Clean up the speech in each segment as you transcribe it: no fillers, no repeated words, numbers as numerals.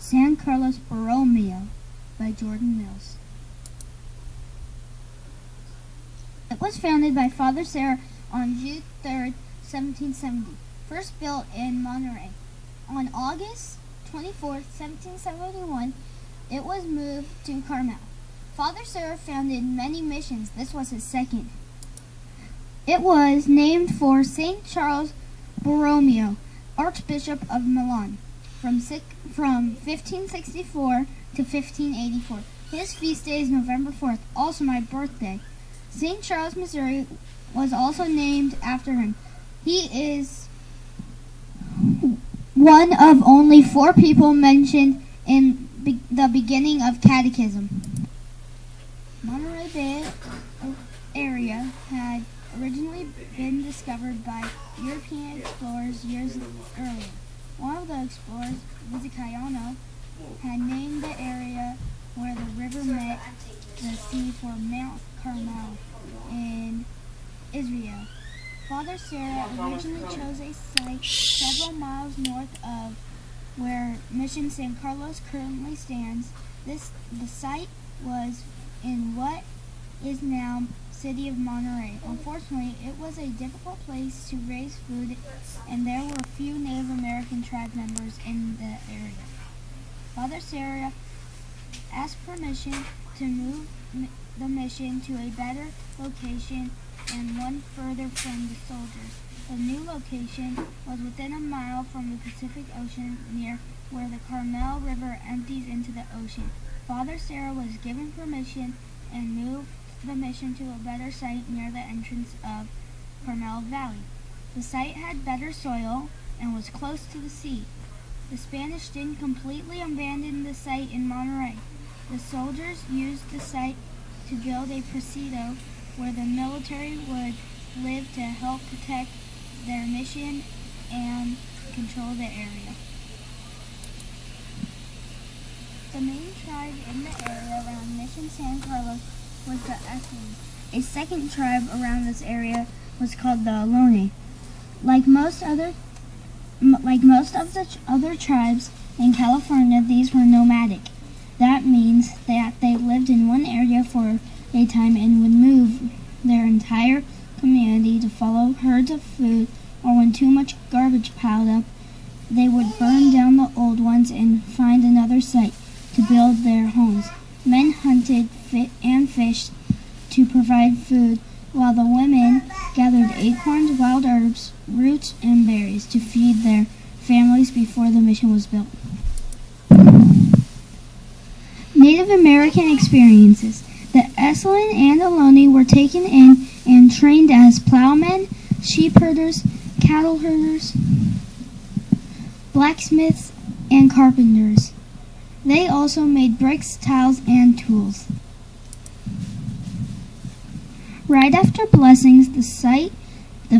San Carlos Borromeo by Jordan Mills. It was founded by Father Serra on June 3, 1770. First built in Monterey. On August 24, 1771, it was moved to Carmel. Father Serra founded many missions. This was his second. It was named for St. Charles Borromeo, Archbishop of Milan, from 1564 to 1584. His feast day is November 4th, also my birthday. St. Charles, Missouri was also named after him. He is one of only 4 people mentioned in the beginning of Catechism. Monterey Bay area had originally been discovered by European explorers years earlier. One of the explorers, Vizcaino, had named the area where the river met the sea for Mount Carmel in Israel. Father Serra originally chose a site several miles north of where Mission San Carlos currently stands. The site was in what is now city of Monterey. Unfortunately, it was a difficult place to raise food, and there were few Native American tribe members in the area. Father Serra asked permission to move the mission to a better location and one further from the soldiers. The new location was within a mile from the Pacific Ocean, near where the Carmel River empties into the ocean. Father Serra was given permission and moved the mission to a better site near the entrance of Carmel Valley. The site had better soil and was close to the sea. The Spanish didn't completely abandon the site in Monterey. The soldiers used the site to build a presidio where the military would live to help protect their mission and control the area. The main tribe in the area around Mission San Carlos was the Essene. A second tribe around this area was called the Ohlone. Like most of the other tribes in California, these were nomadic. That means that they lived in one area for a time and would move their entire community to follow herds of food, or when too much garbage piled up, they would burn down the old ones and find another site to build their homes. Men hunted and fished to provide food, while the women gathered acorns, wild herbs, roots, and berries to feed their families before the mission was built. Native American experiences. The Essene and Ohlone were taken in and trained as plowmen, sheep herders, cattle herders, blacksmiths, and carpenters. They also made bricks, tiles, and tools. Right after blessings, the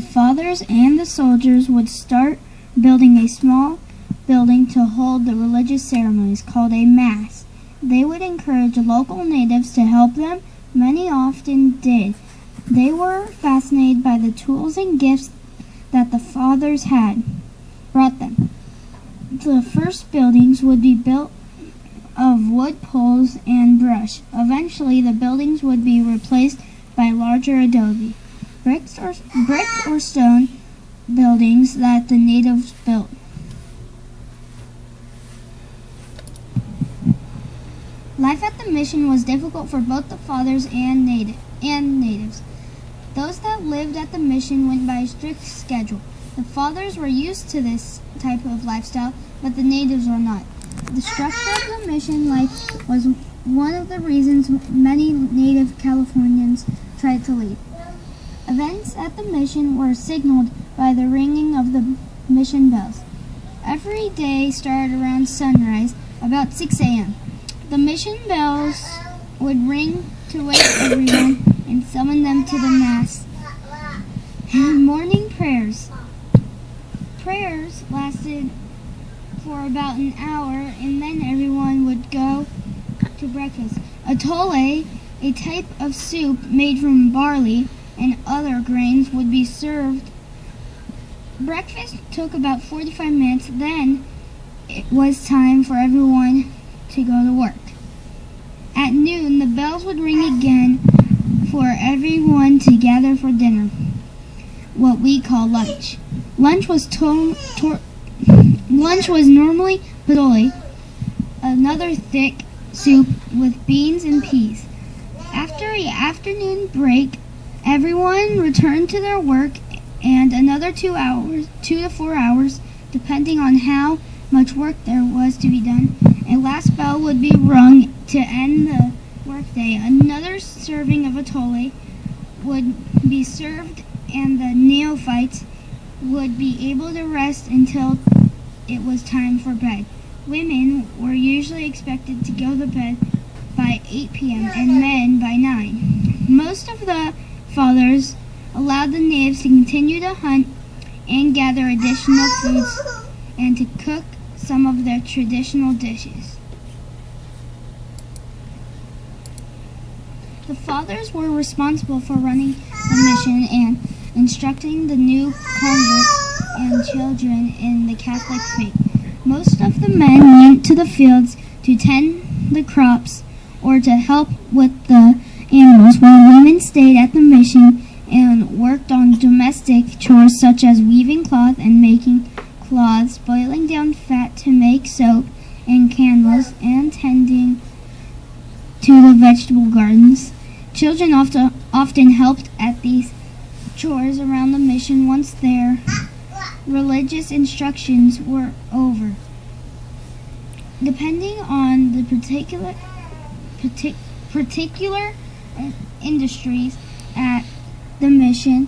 fathers and the soldiers would start building a small building to hold the religious ceremonies called a mass. They would encourage local natives to help them. Many often did. They were fascinated by the tools and gifts that the fathers had brought them. The first buildings would be built of wood poles and brush. Eventually, the buildings would be replaced by larger adobe, brick or stone buildings that the natives built. Life at the mission was difficult for both the fathers and natives. Those that lived at the mission went by a strict schedule. The fathers were used to this type of lifestyle, but the natives were not. The structure of the mission life was one of the reasons many native Californians tried to leave. Events at the mission were signaled by the ringing of the mission bells. Every day started around sunrise, about 6 a.m. The mission bells would ring to wake everyone and summon them to the Mass. Morning prayers. Prayers lasted for about an hour, and then everyone would go to breakfast. Atole, a type of soup made from barley and other grains, would be served. Breakfast took about 45 minutes, then it was time for everyone to go to work. At noon, the bells would ring again for everyone to gather for dinner, what we call lunch. Lunch was normally pozole, another thick soup with beans and peas. After the afternoon break, everyone returned to their work, and another 2 to 4 hours, depending on how much work there was to be done, a last bell would be rung to end the workday. Another serving of atole would be served, and the neophytes would be able to rest until it was time for bed. Women were usually expected to go to bed by 8 p.m. and men by 9. Most of the fathers allowed the natives to continue to hunt and gather additional foods and to cook some of their traditional dishes. The fathers were responsible for running the mission and instructing the new converts and children in the Catholic faith. Most of the men went to the fields to tend the crops or to help with the animals, while women stayed at the mission and worked on domestic chores such as weaving cloth and making cloths, boiling down fat to make soap and candles, and tending to the vegetable gardens. Children often helped at these chores around the mission once their religious instructions were over. Depending on the particular industries at the mission,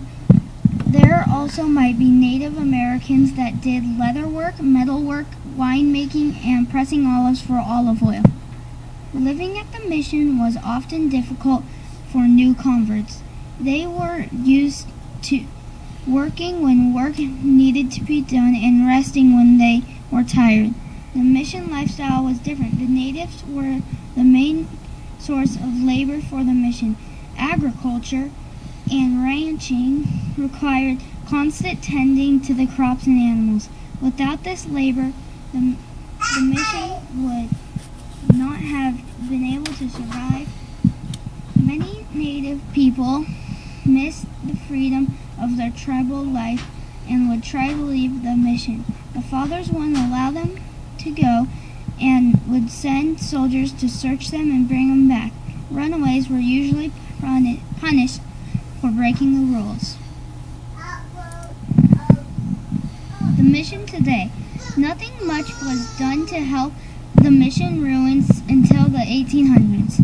there also might be Native Americans that did leatherwork, metalwork, winemaking, and pressing olives for olive oil. Living at the mission was often difficult for new converts. They were used to working when work needed to be done and resting when they were tired. The mission lifestyle was different. The natives were the main source of labor for the mission. Agriculture and ranching required constant tending to the crops and animals. Without this labor, the mission would not have been able to survive. Many native people missed the freedom of their tribal life and would try to leave the mission. The fathers wouldn't allow them to go and would send soldiers to search them and bring them back. Runaways were usually punished for breaking the rules. The mission today. Nothing much was done to help the mission ruins until the 1800s.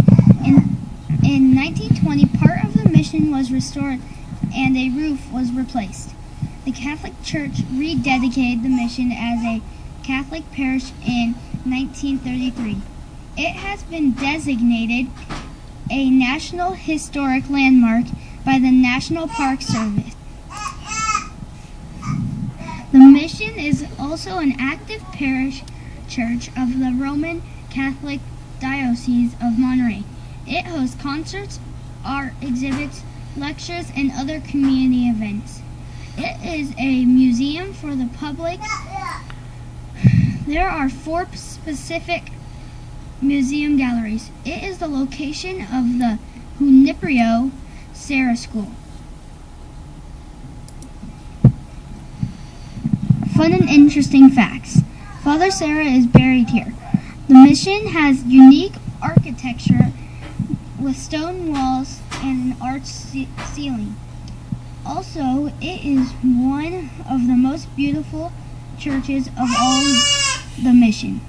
In 1920, part of the mission was restored and a roof was replaced. The Catholic Church rededicated the mission as a Catholic parish in 1933. It has been designated a National Historic Landmark by the National Park Service. The mission is also an active parish church of the Roman Catholic Diocese of Monterey. It hosts concerts, art exhibits, lectures, and other community events. It is a museum for the public. There are 4 specific museum galleries. It is the location of the Junipero Serra School. Fun and interesting facts. Father Serra is buried here. The mission has unique architecture with stone walls and an arched ceiling. Also, it is one of the most beautiful churches of all the mission.